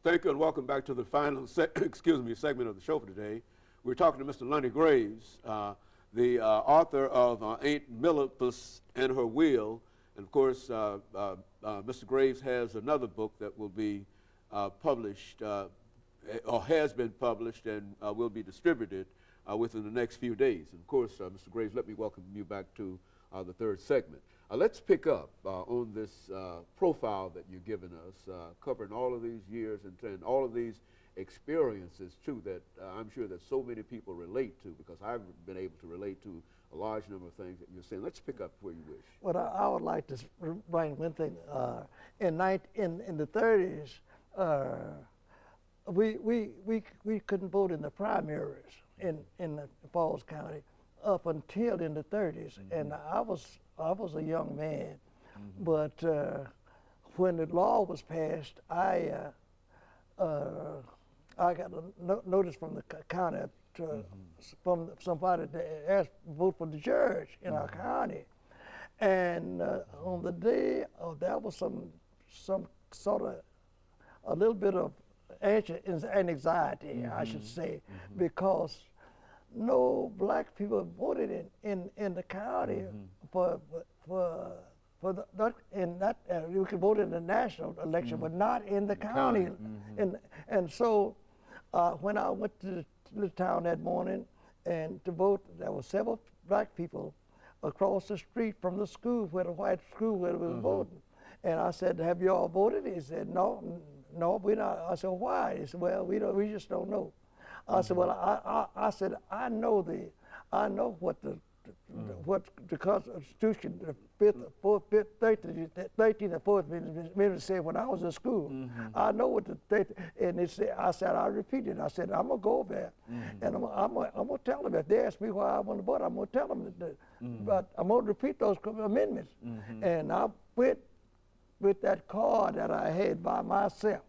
Thank you and welcome back to the final segment of the show for today. We're talking to Mr. Lonnie Graves, the author of Ain't Millipus and Her Wheel. And of course, Mr. Graves has another book that will be published, or has been published and will be distributed within the next few days. And of course, Mr. Graves, let me welcome you back to the third segment. Let's pick up on this profile that you've given us, covering all of these years and all of these experiences, too, that I'm sure that so many people relate to, because I've been able to relate to a large number of things that you're saying. Let's pick up where you wish. Well, I would like to write one thing. In the 30s, we couldn't vote in the primaries in Falls County up until in the 30s, and I was a young man, but when the law was passed, I got a notice from the county from somebody to ask vote for the judge in our county, and on the day that was some sort of a little bit of anxiety, I should say, because no black people voted in the county for you could vote in the national election, but not in the county. And so when I went to the town that morning and to vote, there were several black people across the street from the school, where the white school where we were voting. And I said, "Have you all voted?" He said, "No, we're not." I said, "Why?" He said, "Well, we just don't know." I said, "Well, I said, I know what the Constitution, the 13th and 14th Amendment said when I was in school. I know what and it said. I said, I repeated. I said, I'm gonna go over there, and I'm gonna tell them if they ask me why I want to vote. I'm gonna tell them that, but I'm gonna repeat those amendments." And I went with that card that I had by myself.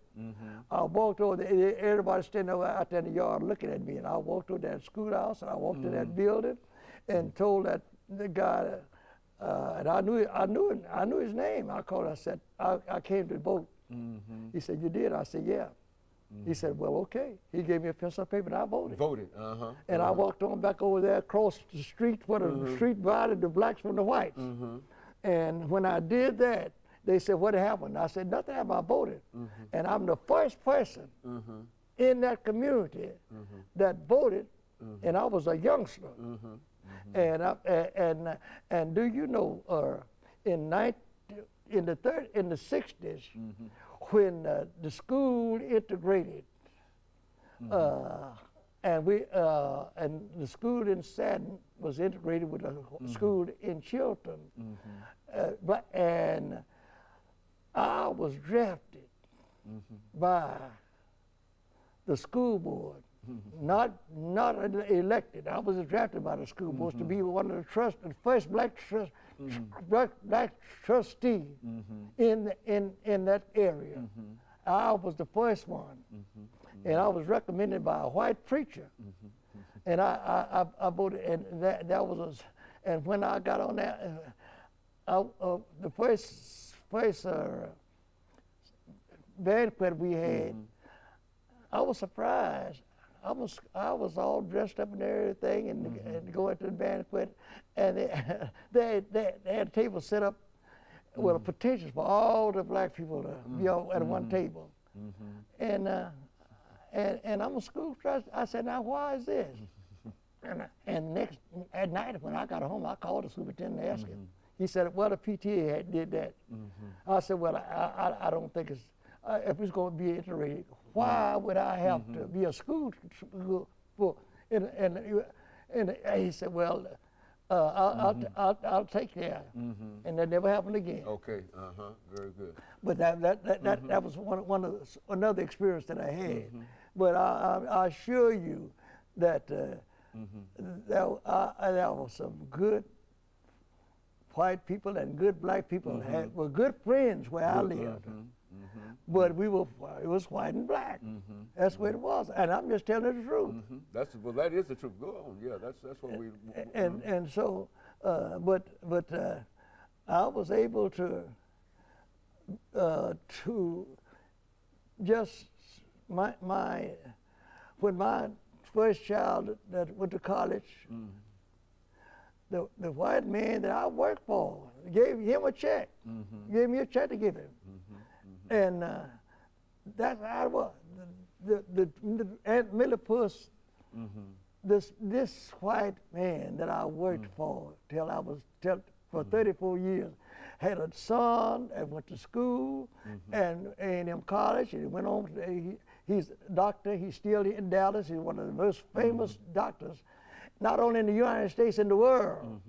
I walked over there, everybody standing out there in the yard looking at me, and I walked over that schoolhouse, and I walked to that building, and told the guy, and I knew his name. I called. I said, I came to vote. He said, "You did?" I said, "Yeah." He said, "Well, okay." He gave me a pencil and paper, and I voted. And I walked on back over there across the street where the street divided the blacks from the whites. And when I did that, they said, "What happened?" I said, "Nothing happened. I voted." And I'm the first person in that community that voted, and I was a youngster. And do you know, in the 60s, when the school integrated, and the school in Satin was integrated with the school in Chilton, and I was drafted by the school board, not elected. I was drafted by the school board to be one of the first black trustee in that area. I was the first one, and I was recommended by a white preacher, and I voted, and that was and when I got on that, the first banquet we had, I was surprised. I was all dressed up and everything, and going to the banquet, and they had a table set up with a petition for all the black people to be at one table. And I'm a school trustee. I said, "Now why is this?" And at night when I got home, I called the superintendent and asked him. He said, "Well, the PTA did that." I said, "Well, I don't think it's, if it's going to be integrated, why would I have to be a school for?" And he said, "Well, I'll take care." And that never happened again. Okay, very good. But that was another experience that I had. But I assure you that there was some good white people and good black people were good friends where I lived. But it was white and black. That's what it was, and I'm just telling the truth. Well, that is the truth. Go on, yeah. That's what we. And so, but I was able to just when my first child that went to college, the white man that I worked for gave him a check, gave me a check to give him, and that's how it was. The Aunt Millipus, this white man that I worked for for 34 years, had a son and went to school and A&M College, and he went on. He's a doctor. He's still in Dallas. He's one of the most famous doctors, not only in the United States, in the world.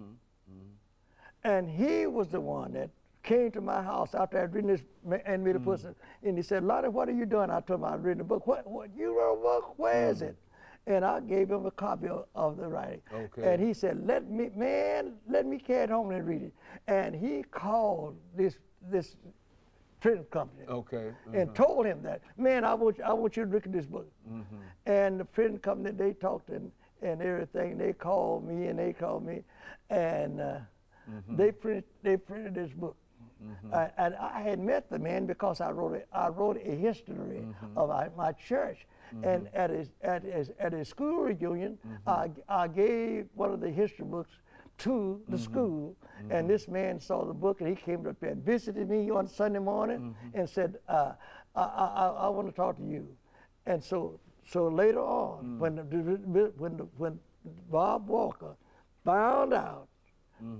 And he was the one that came to my house after I'd written this and made a person, and he said, "Lonnie, what are you doing?" I told him I'd written a book. What you wrote a book? Where is it? And I gave him a copy of the writing. Okay. And he said, let me carry it home and read it. And he called this printing company. Okay. And told him that, man, I want you to look at this book. And the printing company, they talked and everything. They called me and they printed this book. And I had met the man because I wrote a history of my church. And at his school reunion, I gave one of the history books to the school, and this man saw the book, and he came up there and visited me on Sunday morning and said, I want to talk to you. And so later on, when Bob Walker found out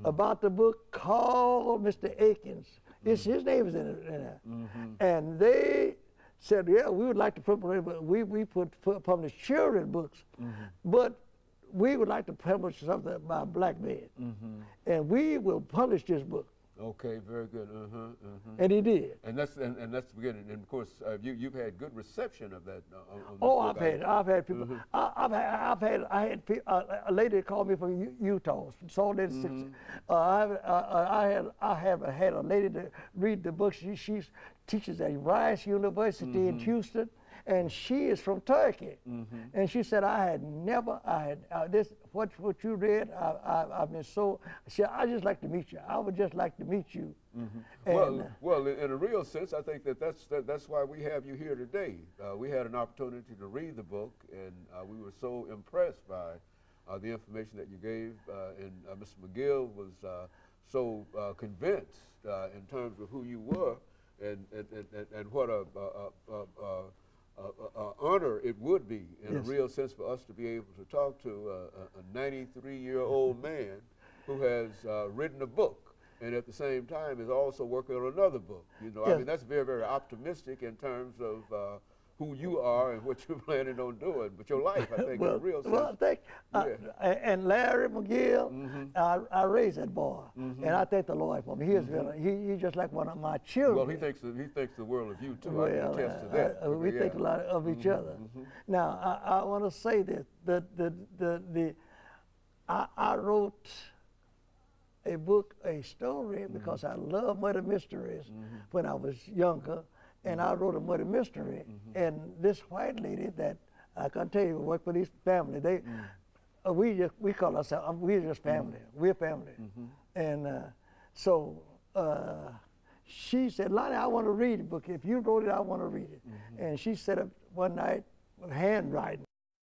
about the book, called Mr. Akins, his name is in there, and they said, yeah, we would like to publish, but we publish children's books, but we would like to publish something about black men, and we will publish this book. Okay, very good. And he did. And that's the beginning. And of course, you've had good reception of that. I've had people. I had a lady called me from Utah, Salt Lake City. I have had a lady to read the book. She teaches at Rice University in Houston, and she is from Turkey. And she said, what you read, I've been so, she said, I just like to meet you. I would just like to meet you. Well, in a real sense, I think that's why we have you here today. We had an opportunity to read the book, and we were so impressed by the information that you gave, and Mr. McGill was so convinced in terms of who you were, and what a honor it would be, in a real sense, for us to be able to talk to a 93-year-old man who has written a book, and at the same time is also working on another book. You know, I mean, that's very, very optimistic in terms of who you are and what you're planning on doing, but your life, I think, in a real sense. Well, I think, and Larry McGill, I raised that boy, and I thank the Lord for him. He's just like one of my children. Well, he thinks the world of you too. Well, I can attest to that. We think a lot of each other. Now, I want to say this: I wrote a book, a story, because I love murder mysteries when I was younger. And I wrote a murder mystery, and this white lady that I can tell you worked for this family. We call ourselves, we're just family. We're family, and so she said, "Lonnie, I want to read the book. If you wrote it, I want to read it." And she set up one night with handwriting.